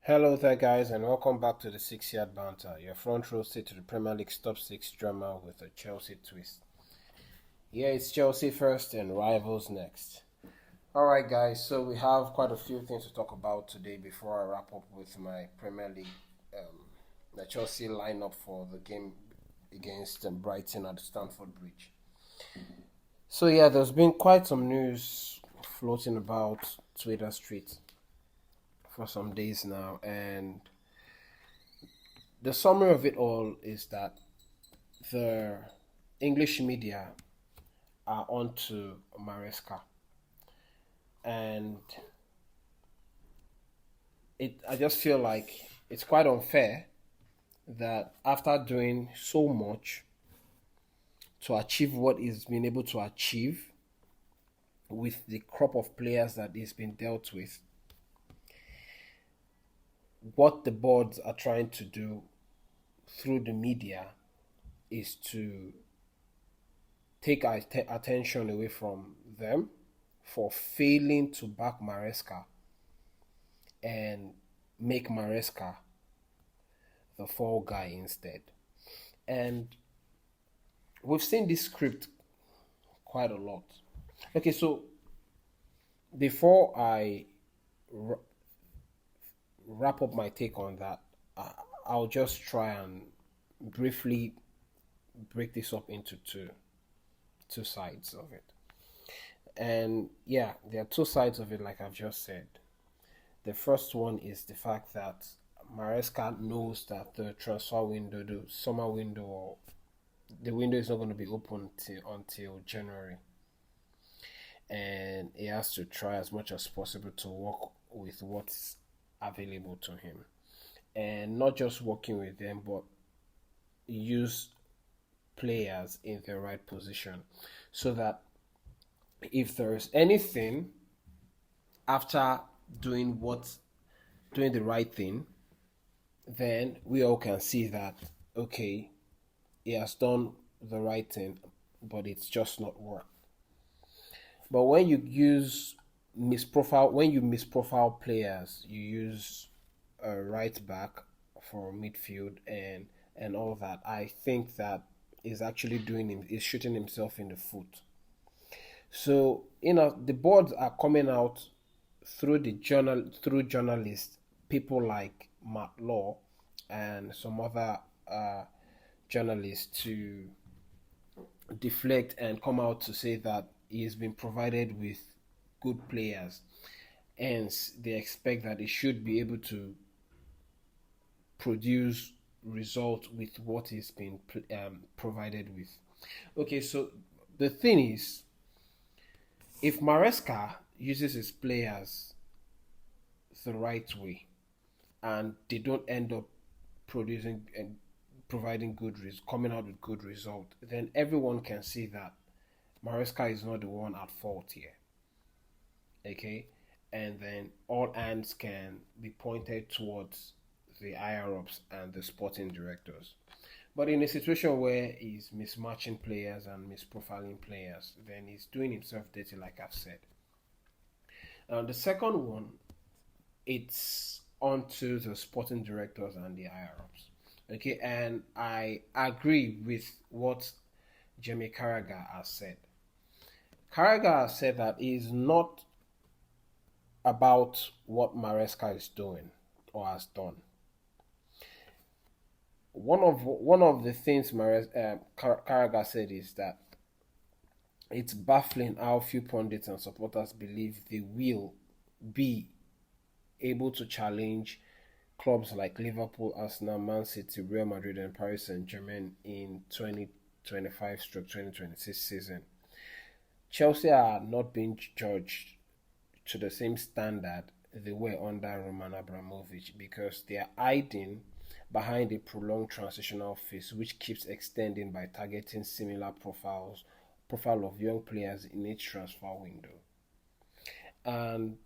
Hello there, guys, and welcome back to the 6 Yard Banter, your front row seat to the Premier League's top six drama with a Chelsea twist. Yeah, it's Chelsea first and rivals next. Alright, guys, so we have quite a few things to talk about today before I wrap up with my Premier League, the Chelsea lineup for the game against Brighton at Stamford Bridge. So, yeah, there's been quite some news floating about Twitter Street for some days now, and the summary of it all is that the English media are onto Maresca, and I just feel like it's quite unfair that after doing so much to achieve what he's been able to achieve with the crop of players that he's been dealt with, what the boards are trying to do through the media is to take attention away from them for failing to back Maresca and make Maresca the fall guy instead. And we've seen this script quite a lot. Okay, so before I wrap up my take on that, I'll just try and briefly break this up into two sides of it. And yeah, there are two sides of it, like I've just said. The first one is the fact that Maresca knows that the transfer window, the summer window, or the window is not going to be open until January, and he has to try as much as possible to work with what's available to him, and not just working with them, but use players in the right position, so that if there is anything after doing what doing the right thing, then we all can see that okay, he has done the right thing, but it's just not worked. But when you misprofile players, you use a right back for midfield and all that. I think that is actually is shooting himself in the foot. So the boards are coming out through journalists, people like Matt Law and some other journalists to deflect and come out to say that he has been provided with good players. Hence, they expect that he should be able to produce results with what he's been provided with. Okay, so the thing is, if Maresca uses his players the right way and they don't end up producing and providing coming out with good result, then everyone can see that Maresca is not the one at fault here. Okay, and then all hands can be pointed towards the higher ups and the sporting directors. But in a situation where he's mismatching players and misprofiling players, then he's doing himself dirty, like I've said. The second one, it's onto the sporting directors and the higher ups. Okay, and I agree with what Jamie Carragher has said. Carragher has said that it's not about what Maresca is doing or has done. One of the things Carragher said is that it's baffling how few pundits and supporters believe they will be able to challenge clubs like Liverpool, Arsenal, Man City, Real Madrid, and Paris Saint-Germain in 2025-2026 season. Chelsea are not being judged to the same standard they were under Roman Abramovich because they are hiding behind a prolonged transitional phase which keeps extending by targeting similar profile of young players in each transfer window. And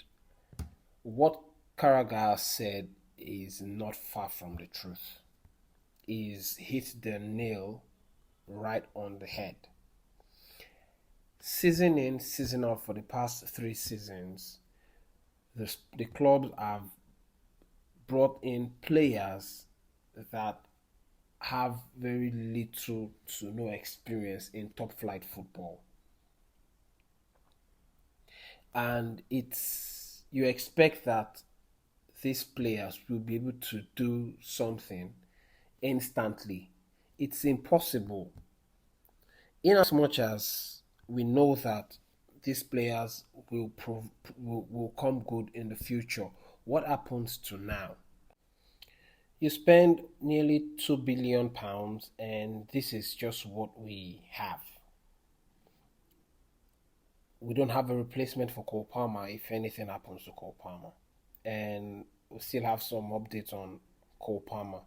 what Carragher said is not far from the truth. He's hit the nail right on the head. Season in, season out for the past 3 seasons, the clubs have brought in players that have very little to no experience in top flight football. And it's you expect that these players will be able to do something instantly. It's impossible. In as much as we know that these players will come good in the future, what happens to now? You spend nearly £2 billion, and this is just what we have. We don't have a replacement for Cole Palmer if anything happens to Cole Palmer. And we still have some updates on Cole Palmer.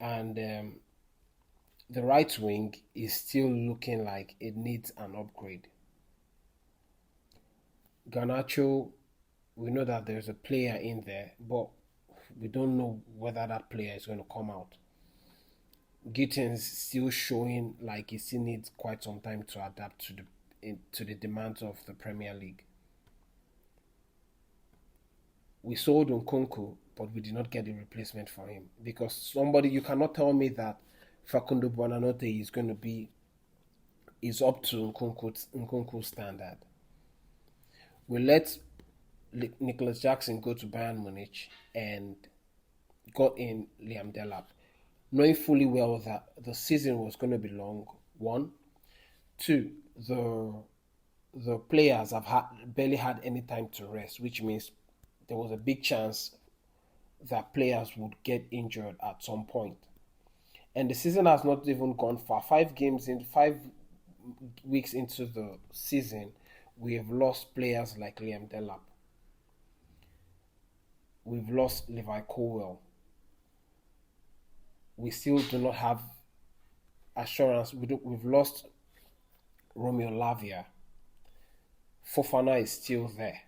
And the right wing is still looking like it needs an upgrade. Garnacho, we know that there's a player in there, but we don't know whether that player is going to come out. Gittins still showing like he still needs quite some time to adapt to the demands of the Premier League. We sold Nkunku, but we did not get a replacement for him because somebody you cannot tell me that Facundo Buonanotte is up to Nkunku's standard. We let Nicholas Jackson go to Bayern Munich and got in Liam Delap, knowing fully well that the season was going to be long. One, two, the players barely had any time to rest, which means there was a big chance that players would get injured at some point. And the season has not even gone far. 5 weeks into the season, we have lost players like Liam Delap. We've lost Levi Colwell. We still do not have assurance. We've lost Romeo Lavia. Fofana is still there.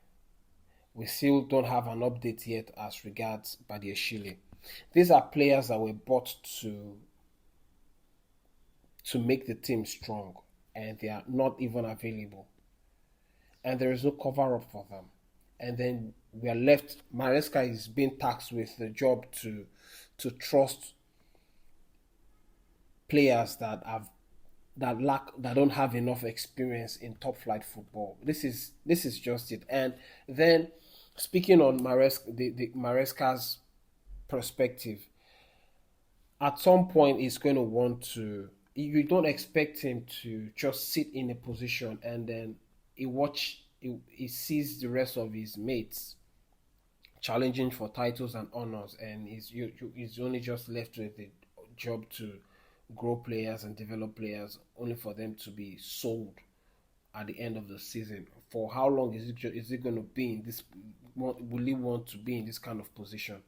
We still don't have an update yet as regards Badiashile. These are players that were bought to make the team strong, and they are not even available. And there is no cover up for them. And then we are left. Maresca is being tasked with the job to trust players that don't have enough experience in top flight football. This is just it. And then speaking on the Maresca's perspective, at some point he's going to want to. You don't expect him to just sit in a position and then he sees the rest of his mates challenging for titles and honors, and he's only just left with the job to grow players and develop players, only for them to be sold at the end of the season. For how long is it going to be in this? Will he want to be in this kind of position?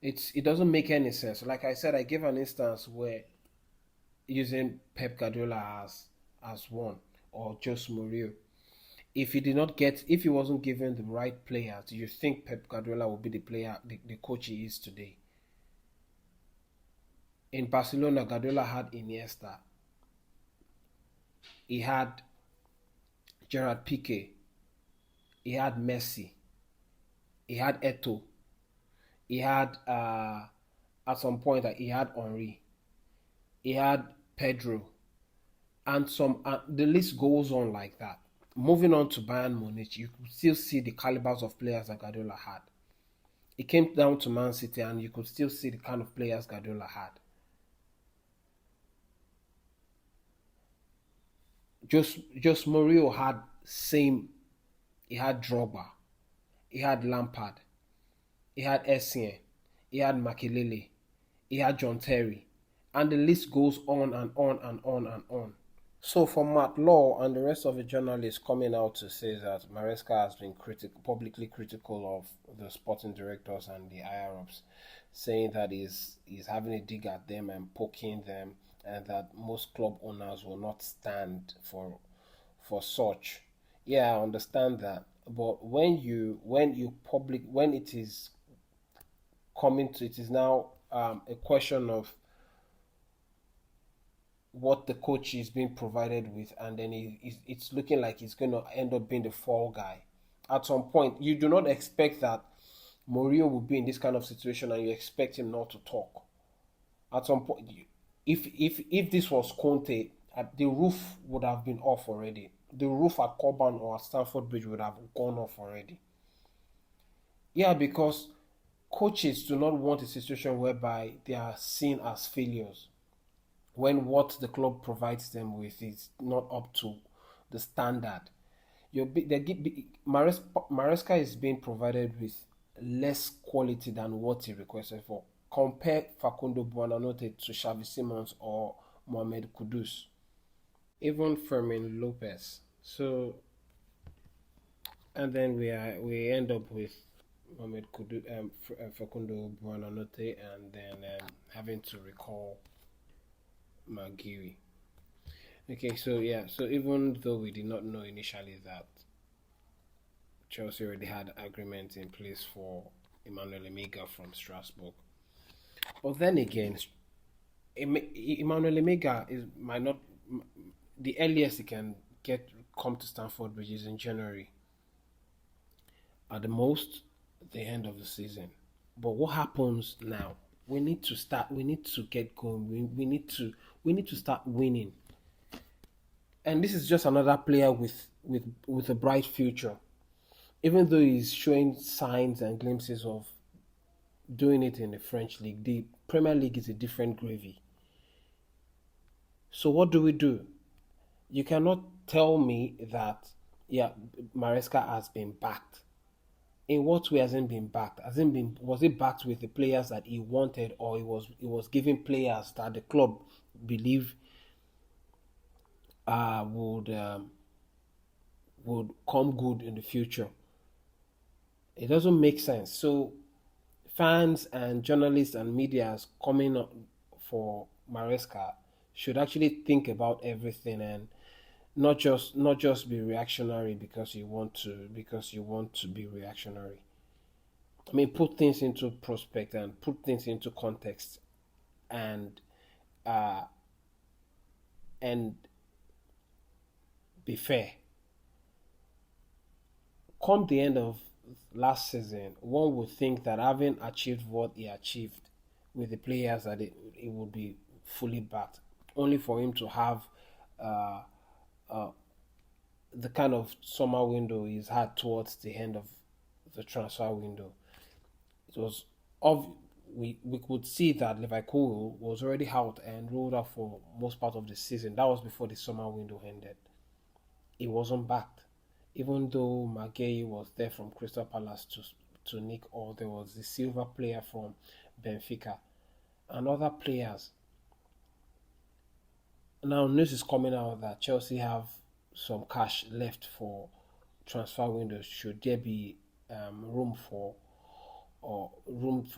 It doesn't make any sense. Like I said, I gave an instance where using Pep Guardiola as one, or Jose Mourinho. If he wasn't given the right players, do you think Pep Guardiola would be the coach he is today? In Barcelona, Guardiola had Iniesta. He had Gerard Piqué. He had Messi. He had Eto'o. He had, at some point, he had Henry. He had Pedro. And the list goes on like that. Moving on to Bayern Munich, you could still see the calibers of players that Guardiola had. It came down to Man City, and you could still see the kind of players Guardiola had. Just Mourinho had he had Drogba, he had Lampard, he had Essien, he had Makelele, he had John Terry, and the list goes on and on and on and on. So for Matt Law and the rest of the journalists coming out to say that Maresca has been publicly critical of the sporting directors and the higher ups, saying that he's having a dig at them and poking them, and that most club owners will not stand for such. Yeah, I understand that. But when it is it is now a question of what the coach is being provided with, and then it's looking like he's going to end up being the fall guy. At some point, you do not expect that Mourinho will be in this kind of situation and you expect him not to talk. At some point, if this was Conte, the roof would have been off already. The roof at Coburn or at Stamford Bridge would have gone off already. Yeah, because coaches do not want a situation whereby they are seen as failures when what the club provides them with is not up to the standard. Maresca is being provided with less quality than what he requested for. Compare Facundo Buonanotte to Xavi Simons or Mohamed Kudus, even Fermin Lopez. So, and then we end up with Mohamed Kudus, Facundo Buonanotte, and then having to recall Guiu. Okay, so yeah, so even though we did not know initially that Chelsea already had agreement in place for Emmanuel Emega from Strasbourg, but then again, Emmanuel Emega is might not the earliest he can get come to Stamford Bridge is in January. At the most, the end of the season. But what happens now? We need to start. We need to get going. We need to start winning. And this is just another player with a bright future. Even though he's showing signs and glimpses of doing it in the French league, the Premier League is a different gravy. So what do? You cannot tell me that Maresca has been backed. In what way hasn't been backed? Hasn't been Was it backed with the players that he wanted, or he was giving players that the club believe would come good in the future? It doesn't make sense. So fans and journalists and media coming up for Maresca should actually think about everything and not just be reactionary because you want to be reactionary. I mean, put things into prospect and put things into context, and uh, and be fair. Come the end of last season, one would think that having achieved what he achieved with the players that it would be fully backed, only for him to have uh, uh, the kind of summer window he's had towards the end of the transfer window. It was of we could see that Liverpool was already out and ruled out for most part of the season. That was before the summer window ended. It wasn't backed, even though Maguire was there from Crystal Palace to Nick, or there was the silver player from Benfica and other players. Now news is coming out that Chelsea have some cash left for transfer windows. Should there be room for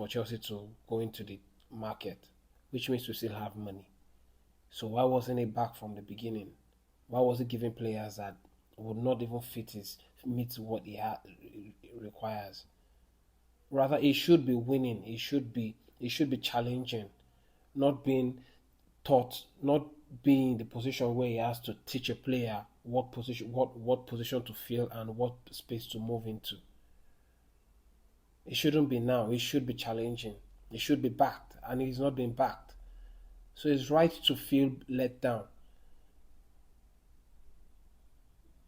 Chelsea to go into the market, which means we still have money. So why wasn't it back from the beginning? Why was it giving players that would not even meet what requires? Rather, it should be winning. It should be challenging, not being taught, not being in the position where he has to teach a player what position to fill and what space to move into. It shouldn't be now. It should be challenging. It should be backed, and he's not being backed. So it's right to feel let down.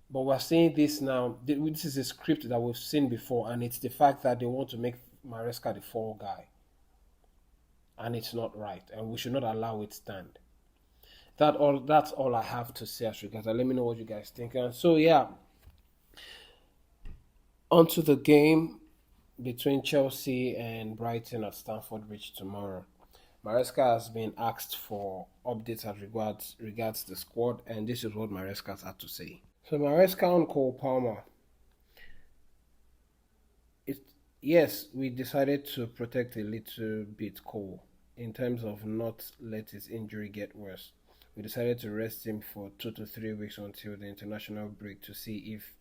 But we're saying this now. This is a script that we've seen before, and it's the fact that they want to make Maresca the fall guy, and it's not right, and we should not allow it stand. That's all I have to say as regards. Let me know what you guys think. And so yeah, onto the game between Chelsea and Brighton at Stamford Bridge tomorrow. Maresca has been asked for updates as regards the squad, and this is what Maresca had to say. So Maresca on Cole Palmer. Yes, we decided to protect a little bit Cole in terms of not let his injury get worse. We decided to rest him for 2 to 3 weeks until the international break to see if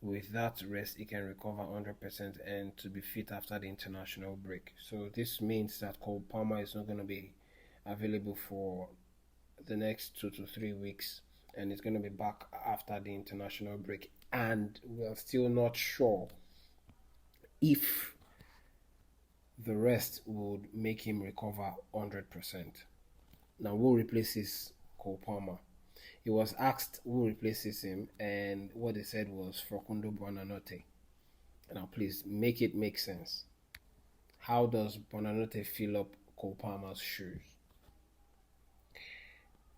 with that rest he can recover 100% and to be fit after the international break. So this means that Cole Palmer is not going to be available for the next 2 to 3 weeks, and he's going to be back after the international break. And we are still not sure if the rest would make him recover 100%. Now, who replaces Cole Palmer? He was asked who replaces him, and what they said was Facundo Buonanotte. Now, please make it make sense. How does Buonanotte fill up Cole Palmer's shoes?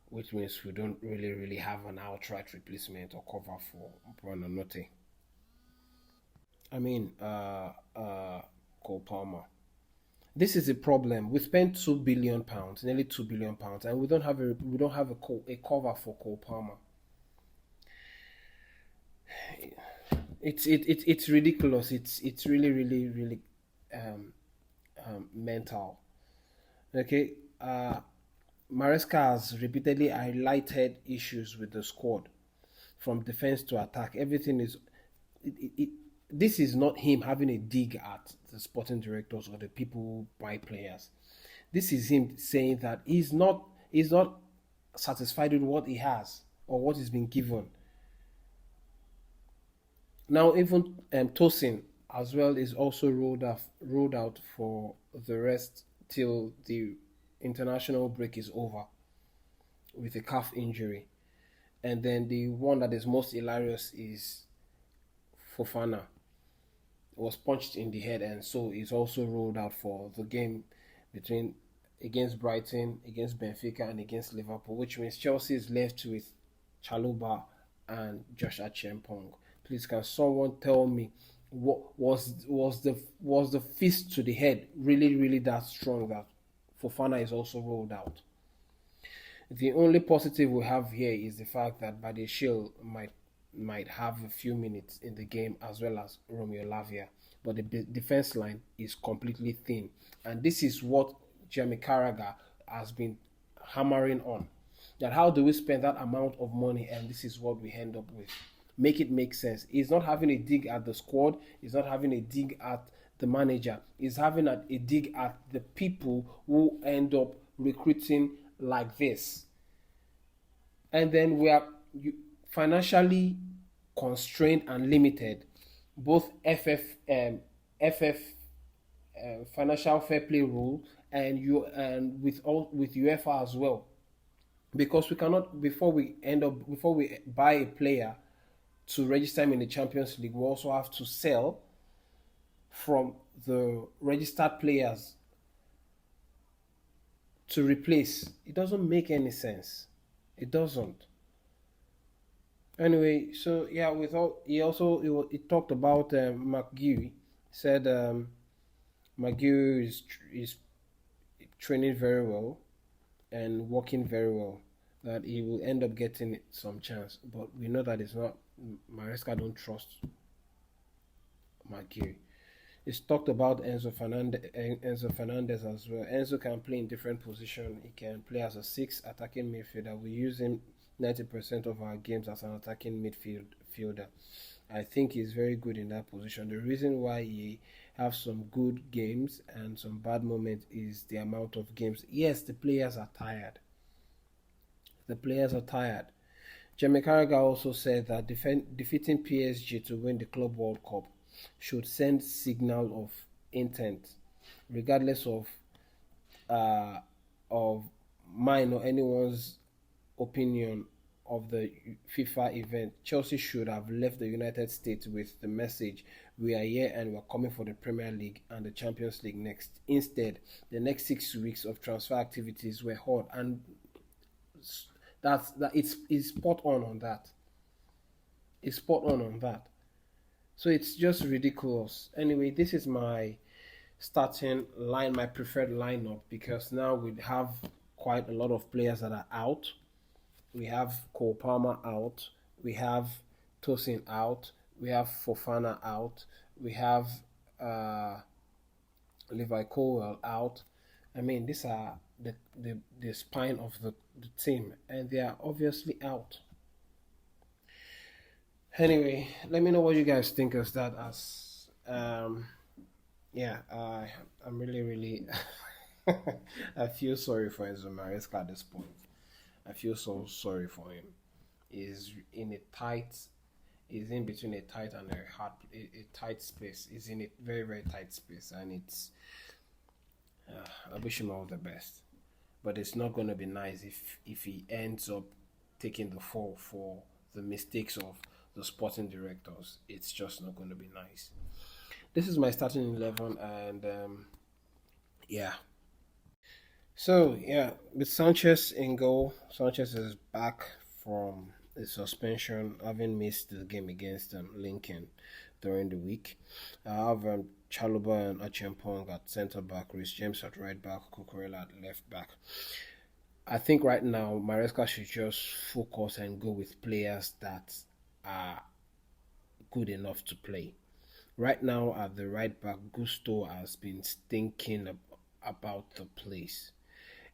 Which means we don't really have an outright replacement or cover for Buonanotte. I mean, Cole Palmer. This is a problem. We spent £2 billion, nearly £2 billion, and we don't have a cover for Cole Palmer. It's ridiculous. It's really mental. Okay, Maresca has repeatedly highlighted issues with the squad, from defense to attack. Everything is it, this is not him having a dig at the sporting directors or the people who buy players. This is him saying that he's not satisfied with what he has or what is being given. Now even Tosin as well is also rolled out for the rest till the international break is over with a calf injury. And then the one that is most hilarious is Fofana was punched in the head, and so is also rolled out for the game between against Brighton, against Benfica, and against Liverpool, which means Chelsea is left with Chaluba and Josh Achiempong. Please, can someone tell me what was the fist to the head really that strong that Fofana is also rolled out? The only positive we have here is the fact that Badeshil might have a few minutes in the game, as well as Romeo Lavia, but the defense line is completely thin, and this is what Jamie Carragher has been hammering on. That how do we spend that amount of money, and this is what we end up with? Make it make sense. He's not having a dig at the squad. He's not having a dig at the manager. He's having a dig at the people who end up recruiting like this. And then we are financially constrained and limited. Both FF financial fair play rule, and with UEFA as well, because we cannot, before we buy a player to register him in the Champions League, we also have to sell from the registered players to replace. It doesn't make any sense. It doesn't. Anyway, so yeah, he talked about McGuire. Said McGuire is training very well and working very well. That he will end up getting some chance, but we know that it's not. Maresca don't trust McGuire. He's talked about Enzo Fernandez as well. Enzo can play in different positions. He can play as a six attacking midfielder. We use him 90% of our games as an attacking midfielder. I think he's very good in that position. The reason why he have some good games and some bad moments is the amount of games. Yes, the players are tired. Jamie Carragher also said that defeating PSG to win the Club World Cup should send signal of intent, regardless of mine or anyone's opinion of the FIFA event. Chelsea should have left the United States with the message, we are here and we're coming for the Premier League and the Champions League next. Instead, the next 6 weeks of transfer activities were hot, and it's spot on that. It's spot on that. So it's just ridiculous. Anyway, this is my starting line, my preferred lineup, because now we have quite a lot of players that are out. We have Cole Palmer out. We have Tosin out. We have Fofana out. We have Levi Colwell out. I mean, these are the spine of the team, and they are obviously out. Anyway, let me know what you guys think of that. I'm really I feel sorry for Enzo Maresca at this point. I feel so sorry for him. He's in between a tight and a tight space. He's in a very tight space, and I wish him all the best, but it's not going to be nice if he ends up taking the fall for the mistakes of the sporting directors. It's just not going to be nice. This is my starting 11, and yeah. So yeah, with Sanchez in goal, Sanchez is back from the suspension, having missed the game against Lincoln during the week. I have Chaluba and Achiampong at centre back, Rhys James at right back, Cucurella at left back. I think right now Maresca should just focus and go with players that are good enough to play. Right now at the right back, Gusto has been stinking about the place.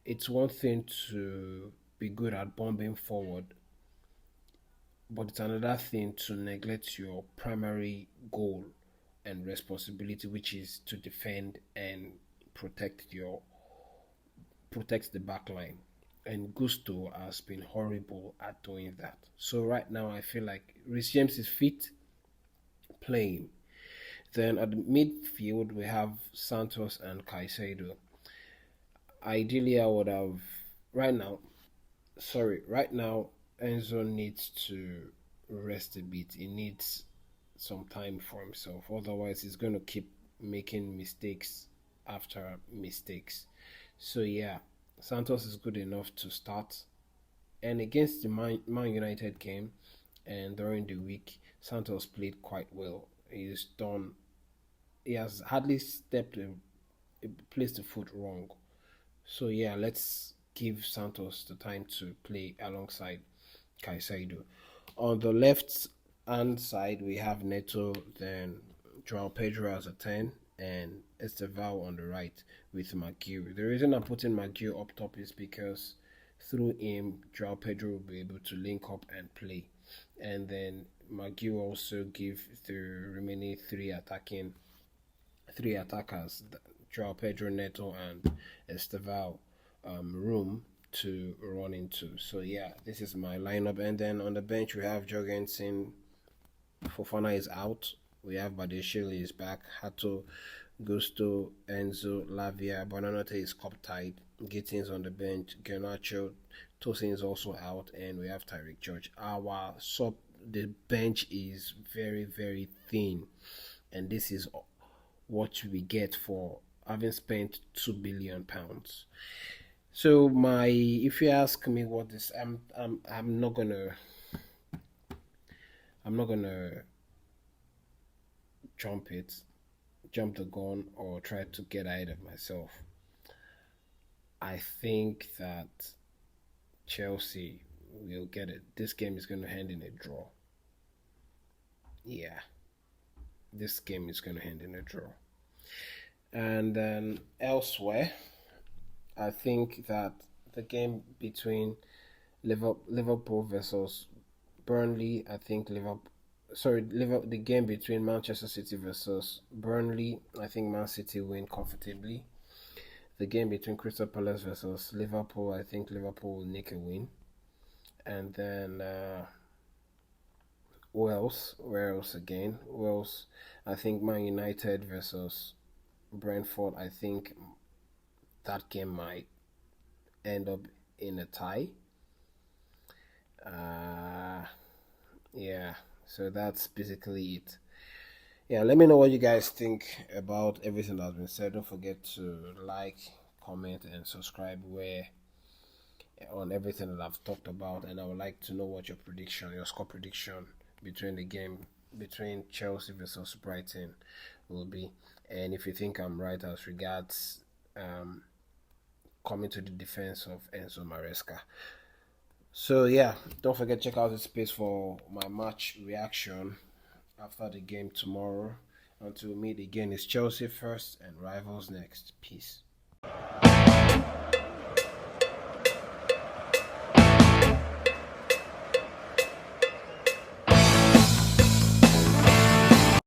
It's one thing to be good at bombing forward, but it's another thing to neglect your primary goal and responsibility, which is to defend and protect your protect the back line. And Gusto has been horrible at doing that. So right now I feel like Rhys James is fit playing. Then at the midfield we have Santos and Caicedo. Ideally I would have right now Enzo needs to rest a bit. He needs some time for himself. Otherwise, he's going to keep making mistakes after mistakes. So yeah, Santos is good enough to start. And against the Man United game and during the week, Santos played quite well. He's done. He has hardly placed the foot wrong. So yeah, let's give Santos the time to play alongside Caicedo. On the left hand side, we have Neto, then João Pedro as a 10, and Estevao on the right with Guiu. The reason I'm putting Guiu up top is because through him, João Pedro will be able to link up and play. And then Guiu also give the remaining three attackers, João Pedro, Neto, and Estevao, room to run into. So yeah, this is my lineup. And then on the bench we have Jorgensen. Fofana is out. We have Badeshile is back. Hato, Gusto, Enzo, Lavia, Bonanote is cup tied. Gittins on the bench. Garnacho, Tosin is also out, and we have Tyreek George. The bench is very very thin, and this is what we get for having spent £2 billion. So if you ask me what this, I'm not gonna jump the gun, or try to get ahead of myself. I think that Chelsea will get it. This game is going to end in a draw. Yeah, this game is going to end in a draw. And then elsewhere, I think that the game between Liverpool versus Burnley, the game between Manchester City versus Burnley, I think Man City win comfortably. The game between Crystal Palace versus Liverpool, I think Liverpool will nick a win. And then Wales, I think Man United versus Brentford, I think that game might end up in a tie. Yeah, so that's basically it. Yeah, let me know what you guys think about everything that's been said. Don't forget to like, comment, and subscribe on everything that I've talked about. And I would like to know what your score prediction between the game between Chelsea versus Brighton will be. And if you think I'm right as regards coming to the defense of Enzo Maresca. So yeah, don't forget to check out the space for my match reaction after the game tomorrow. Until we meet again, it's Chelsea first and rivals next. Peace.